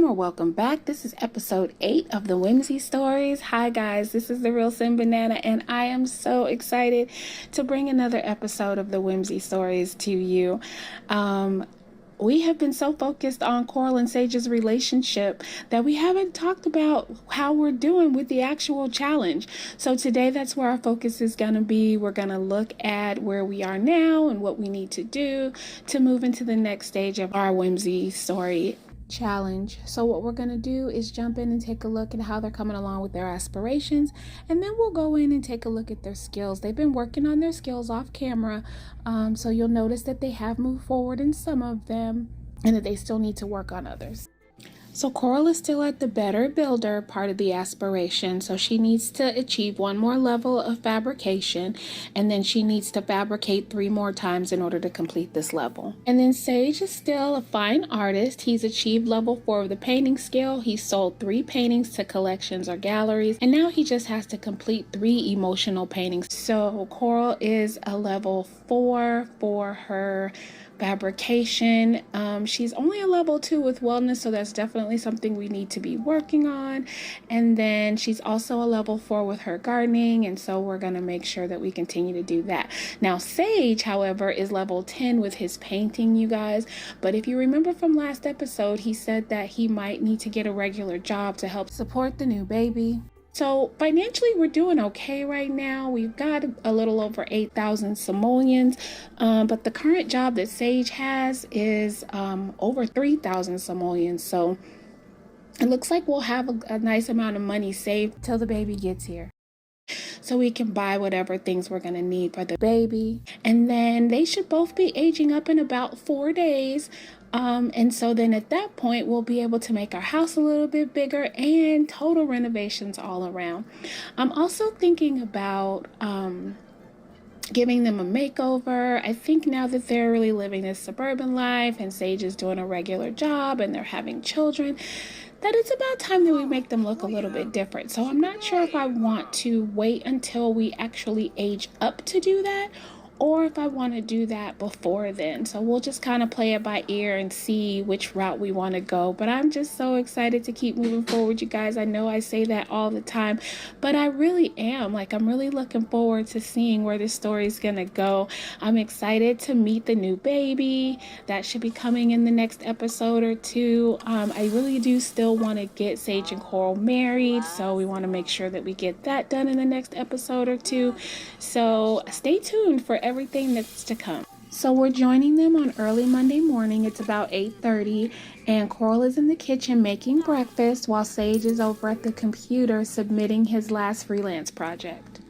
Welcome back. This is episode 8 of the Whimsy stories. Hi guys, this is the Real Sin Banana, and I am so excited to bring another episode of the Whimsy stories to you. We have been so focused on Coral and Sage's relationship that we haven't talked about how we're doing with the actual challenge. So today that's where our focus is going to be. We're going to look at where we are now and what we need to do to move into the next stage of our Whimsy story challenge. So what we're going to do is jump in and take a look at how they're coming along with their aspirations, and then we'll go in and take a look at their skills. They've been working on their skills off camera, so you'll notice that they have moved forward in some of them and that they still need to work on others. So Coral is still at the better builder part of the aspiration, so she needs to achieve one more level of fabrication, and then she needs to fabricate 3 more times in order to complete this level. And then Sage is still a fine artist. He's achieved level 4 of the painting skill. He's sold 3 paintings to collections or galleries, and now he just has to complete 3 emotional paintings. So Coral is a level 4 for her fabrication. She's only a level 2 with wellness, so that's definitely something we need to be working on. And then she's also a level 4 with her gardening, and so we're going to make sure that we continue to do that. Now Sage, however, is level 10 with his painting, you guys. But if you remember from last episode, he said that he might need to get a regular job to help support the new baby. So financially, we're doing okay right now. We've got a little over 8,000 simoleons, but the current job that Sage has is over 3,000 simoleons. So it looks like we'll have a nice amount of money saved till the baby gets here, so we can buy whatever things we're going to need for the baby. And then they should both be aging up in about 4 days. And so then at that point, we'll be able to make our house a little bit bigger and total renovations all around. I'm also thinking about giving them a makeover. I think now that they're really living this suburban life and Sage is doing a regular job and they're having children, that it's about time that we make them look a little bit different. So I'm not sure if I want to wait until we actually age up to do that, or if I want to do that before then. So we'll just kind of play it by ear and see which route we want to go. But I'm just so excited to keep moving forward, you guys. I know I say that all the time, but I really am. I'm really looking forward to seeing where this story is going to go. I'm excited to meet the new baby. That should be coming in the next episode or 2. I really do still want to get Sage and Coral married, so we want to make sure that we get that done in the next episode or 2. So stay tuned for everything that's to come. So we're joining them on early Monday morning. It's about 8:30, and Coral is in the kitchen making breakfast while Sage is over at the computer submitting his last freelance project.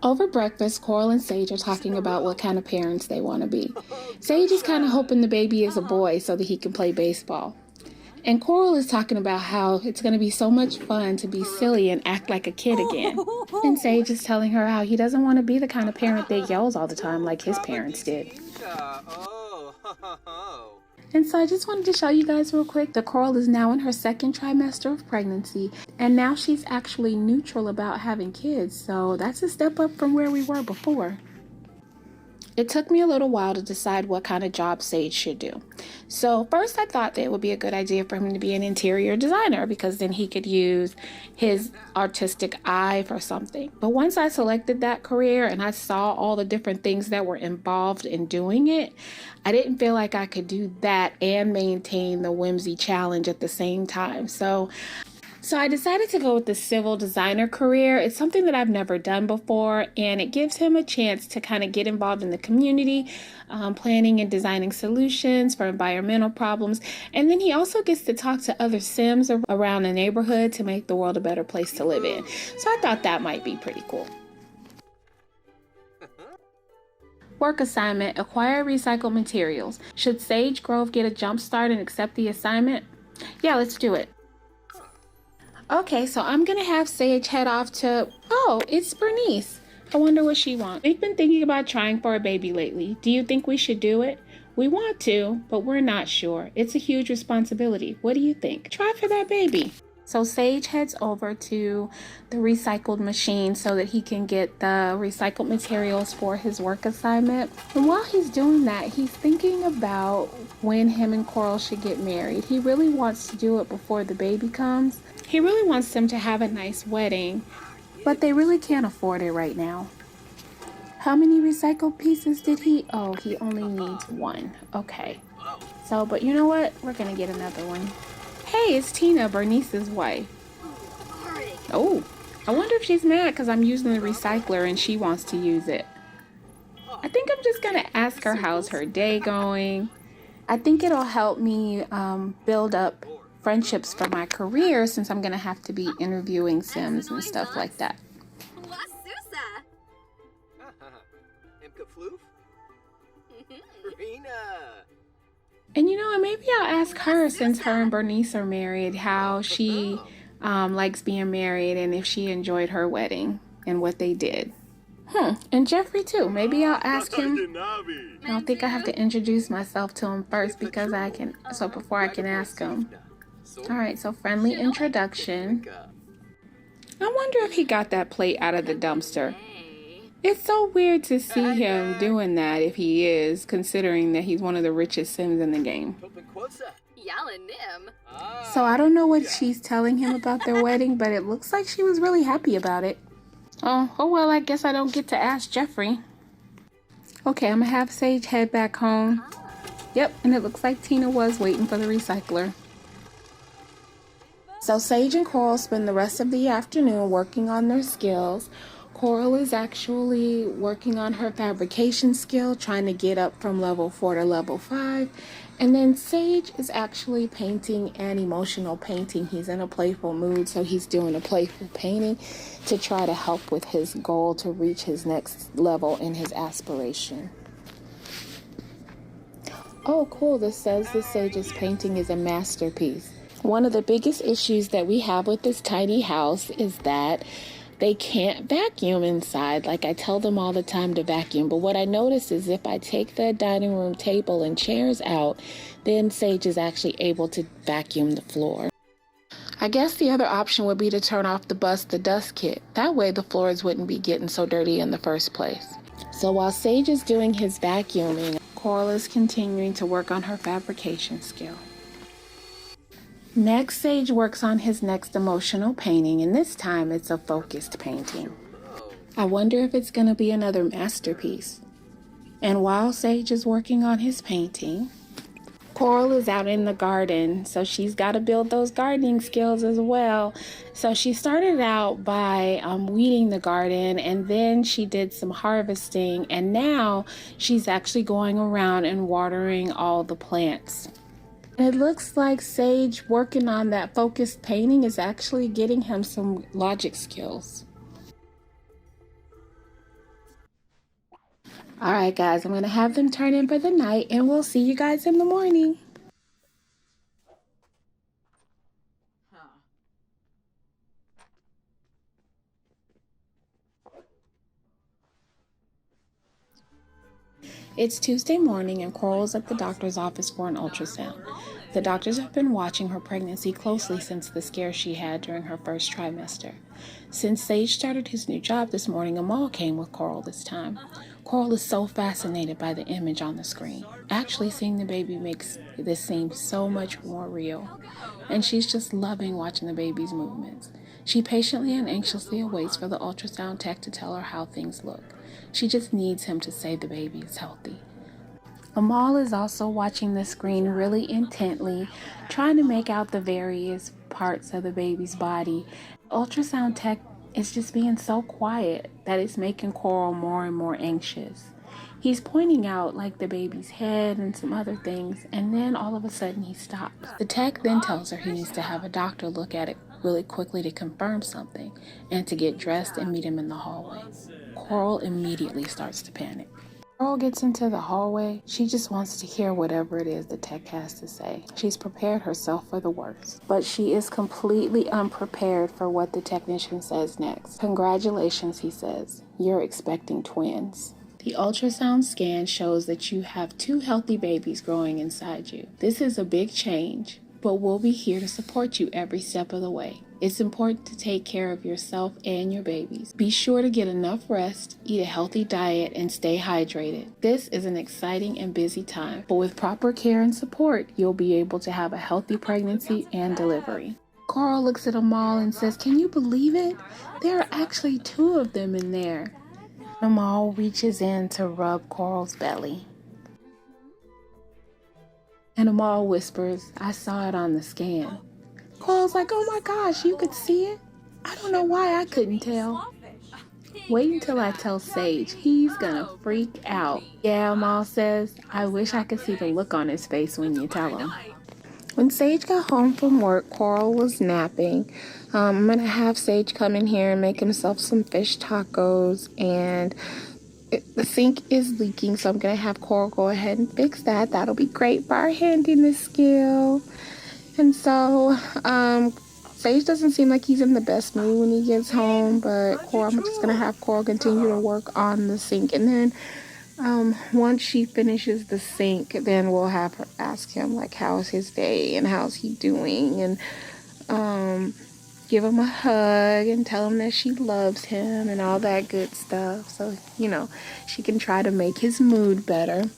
Over breakfast, Coral and Sage are talking about what kind of parents they want to be. Sage is kind of hoping the baby is a boy so that he can play baseball. And Coral is talking about how it's going to be so much fun to be silly and act like a kid again. And Sage is telling her how he doesn't want to be the kind of parent that yells all the time like his parents did. And so I just wanted to show you guys real quick that Coral is now in her 2nd trimester of pregnancy, and now she's actually neutral about having kids. So that's a step up from where we were before. It took me a little while to decide what kind of job Sage should do. So first I thought that it would be a good idea for him to be an interior designer, because then he could use his artistic eye for something. But once I selected that career and I saw all the different things that were involved in doing it, I didn't feel like I could do that and maintain the Whimsy challenge at the same time. So I decided to go with the civil designer career. It's something that I've never done before, and it gives him a chance to kind of get involved in the community, planning and designing solutions for environmental problems. And then he also gets to talk to other Sims around the neighborhood to make the world a better place to live in. So I thought that might be pretty cool. Work assignment: acquire recycled materials. Should Sage Grove get a jump start and accept the assignment? Yeah, let's do it. Okay, so I'm gonna have Sage head off to, oh, it's Bernice. I wonder what she wants. We've been thinking about trying for a baby lately. Do you think we should do it? We want to, but we're not sure. It's a huge responsibility. What do you think? Try for that baby. So Sage heads over to the recycled machine so that he can get the recycled materials for his work assignment. And while he's doing that, he's thinking about when him and Coral should get married. He really wants to do it before the baby comes. He really wants them to have a nice wedding, but they really can't afford it right now. How many recycled pieces did he? Oh, he only needs one. Okay. So, but you know what? We're gonna get another one. Hey, it's Tina, Bernice's wife. Oh, I wonder if she's mad because I'm using the recycler and she wants to use it. I think I'm just gonna ask her how's her day going. I think it'll help me build up friendships for my career since I'm gonna have to be interviewing Sims and stuff like that. And you know, maybe I'll ask her, since her and Bernice are married, how she likes being married and if she enjoyed her wedding and what they did. And Jeffrey too. Maybe I'll ask him. I don't think I have to introduce myself to him first before I can ask him. All right, so friendly introduction. I wonder if he got that plate out of the dumpster. It's so weird to see him doing that if he is, considering that he's one of the richest Sims in the game. So I don't know what she's telling him about their wedding, but it looks like she was really happy about it. Oh well, I guess I don't get to ask Jeffrey. Okay, I'm gonna have Sage head back home. Yep, and it looks like Tina was waiting for the recycler. So Sage and Coral spend the rest of the afternoon working on their skills. Coral is actually working on her fabrication skill, trying to get up from level 4 to level 5. And then Sage is actually painting an emotional painting. He's in a playful mood, so he's doing a playful painting to try to help with his goal to reach his next level in his aspiration. Oh, cool. This says the Sage's painting is a masterpiece. One of the biggest issues that we have with this tiny house is that they can't vacuum inside. Like, I tell them all the time to vacuum, but what I notice is if I take the dining room table and chairs out, then Sage is actually able to vacuum the floor. I guess the other option would be to turn off the Bust the Dust kit. That way the floors wouldn't be getting so dirty in the first place. So while Sage is doing his vacuuming, Coral is continuing to work on her fabrication skill. Next, Sage works on his next emotional painting, and this time it's a focused painting. I wonder if it's going to be another masterpiece. And while Sage is working on his painting, Coral is out in the garden, so she's got to build those gardening skills as well. So she started out by weeding the garden, and then she did some harvesting, and now she's actually going around and watering all the plants. It looks like Sage working on that focused painting is actually getting him some logic skills. All right, guys, I'm going to have them turn in for the night, and we'll see you guys in the morning. It's Tuesday morning and Coral's at the doctor's office for an ultrasound. The doctors have been watching her pregnancy closely since the scare she had during her first trimester. Since Sage started his new job this morning, Amal came with Coral this time. Coral is so fascinated by the image on the screen. Actually, seeing the baby makes this seem so much more real. And she's just loving watching the baby's movements. She patiently and anxiously awaits for the ultrasound tech to tell her how things look. She just needs him to say the baby is healthy. Amal is also watching the screen really intently, trying to make out the various parts of the baby's body. Ultrasound tech is just being so quiet that it's making Coral more and more anxious. He's pointing out like the baby's head and some other things, and then all of a sudden he stops. The tech then tells her he needs to have a doctor look at it really quickly to confirm something and to get dressed and meet him in the hallway. Coral immediately starts to panic. Coral gets into the hallway. She just wants to hear whatever it is the tech has to say. She's prepared herself for the worst, but she is completely unprepared for what the technician says next. Congratulations, he says. You're expecting twins. The ultrasound scan shows that you have 2 healthy babies growing inside you. This is a big change. but we'll be here to support you every step of the way. It's important to take care of yourself and your babies. Be sure to get enough rest, eat a healthy diet, and stay hydrated. This is an exciting and busy time, but with proper care and support, you'll be able to have a healthy pregnancy and delivery. Coral looks at Amal and says, "Can you believe it? There are actually 2 of them in there." Amal reaches in to rub Coral's belly. And Amal whispers, "I saw it on the scan." Coral's like, "Oh my gosh, you could see it? I don't know why I couldn't tell." Wait until I tell Sage. He's gonna freak out. Yeah, Amal says, "I wish I could see the look on his face when you tell him." When Sage got home from work, Coral was napping. I'm gonna have Sage come in here and make himself some fish tacos, and the sink is leaking, so I'm gonna have Coral go ahead and fix that. That'll be great for our handiness skill. And so, Sage doesn't seem like he's in the best mood when he gets home, but I'm just gonna have Coral continue to work on the sink, and then once she finishes the sink, then we'll have her ask him like how's his day and how's he doing, and give him a hug and tell him that she loves him and all that good stuff, so she can try to make his mood better.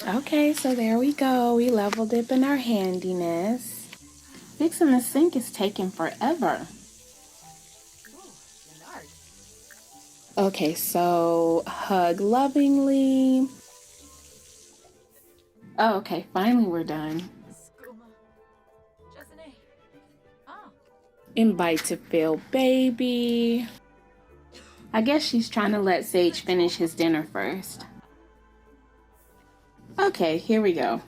Okay, so there we go. We leveled up in our handiness. Fixing the sink is taking forever. Okay, so hug lovingly. Oh, okay, finally we're done. Invite to feel baby. I guess she's trying to let Sage finish his dinner first. Okay, here we go.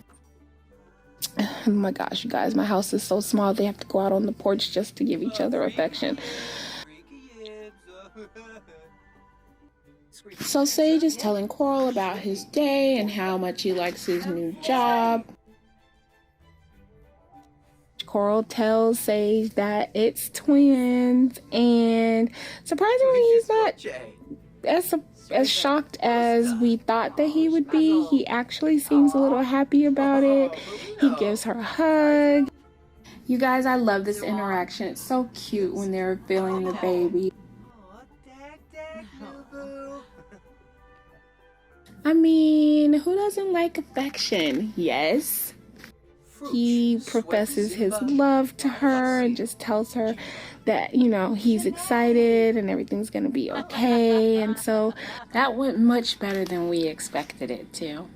Oh my gosh, you guys, my house is so small they have to go out on the porch just to give each other affection. So Sage is telling Coral about his day and how much he likes his new job. Coral tells Sage that it's twins, and surprisingly he's not as shocked as we thought that he would be. He actually seems a little happy about it. He gives her a hug. You guys, I love this interaction. It's so cute when they're feeling the baby. I mean, who doesn't like affection? Yes. He professes his love to her and just tells her that, he's excited and everything's going to be okay. And so that went much better than we expected it to.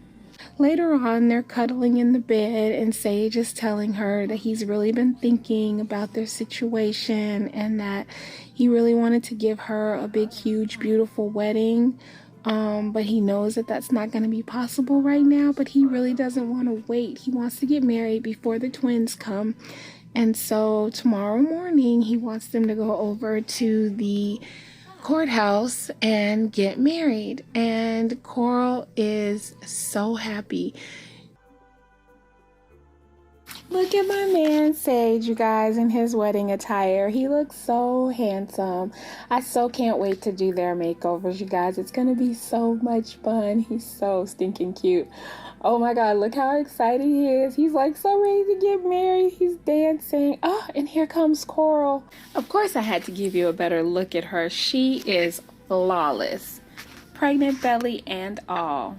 Later on, they're cuddling in the bed, and Sage is telling her that he's really been thinking about their situation and that he really wanted to give her a big, huge, beautiful wedding. But he knows that that's not going to be possible right now, but he really doesn't want to wait. He wants to get married before the twins come. And so tomorrow morning, he wants them to go over to the courthouse and get married. And Coral is so happy. Look at my man Sage, you guys, in his wedding attire. He looks so handsome. I so can't wait to do their makeovers, you guys. It's gonna be so much fun. He's so stinking cute. Oh my god, look how excited he is. He's like so ready to get married. He's dancing. Oh, and here comes Coral. Of course I had to give you a better look at her. She is flawless. Pregnant belly and all.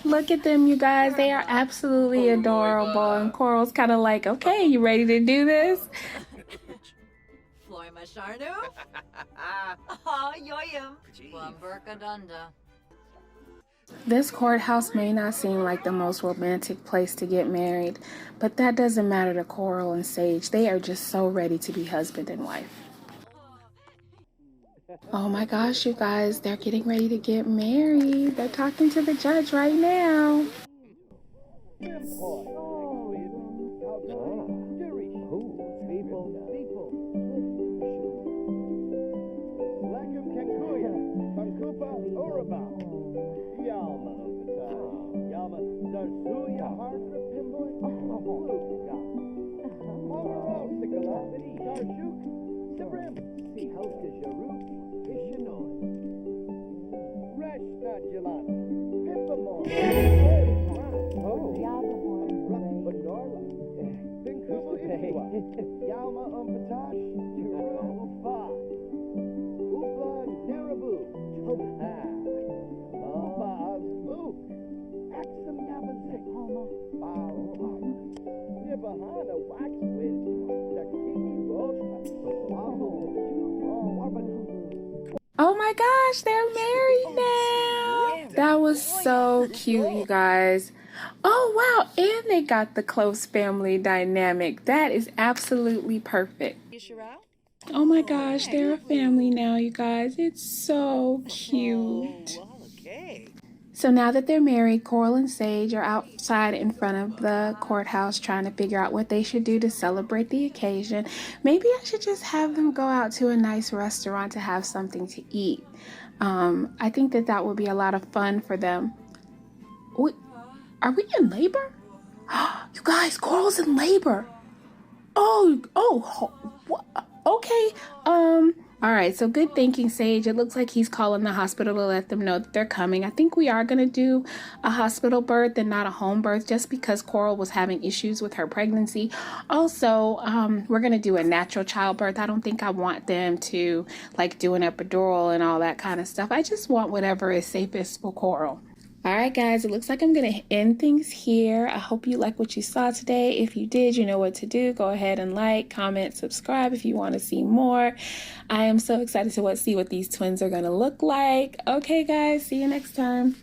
Look at them, you guys. They are absolutely adorable. And Coral's kind of like, okay, you ready to do this? This courthouse may not seem like the most romantic place to get married, but that doesn't matter to Coral and Sage. They are just so ready to be husband and wife. Oh my gosh, you guys, they're getting ready to get married. They're talking to the judge right now. Oh my gosh, they're married now. That was so cute, you guys. Oh wow, and they got the close family dynamic. That is absolutely perfect. Oh my gosh, they're a family now, you guys. It's so cute. So now that they're married, Coral and Sage are outside in front of the courthouse trying to figure out what they should do to celebrate the occasion. Maybe I should just have them go out to a nice restaurant to have something to eat. I think that would be a lot of fun for them. Wait, are we in labor? You guys, Coral's in labor. Okay. All right, so good thinking, Sage. It looks like he's calling the hospital to let them know that they're coming. I think we are going to do a hospital birth and not a home birth just because Coral was having issues with her pregnancy. Also, we're going to do a natural childbirth. I don't think I want them to like do an epidural and all that kind of stuff. I just want whatever is safest for Coral. All right, guys, it looks like I'm going to end things here. I hope you like what you saw today. If you did, you know what to do. Go ahead and like, comment, subscribe if you want to see more. I am so excited to see what these twins are going to look like. Okay, guys, see you next time.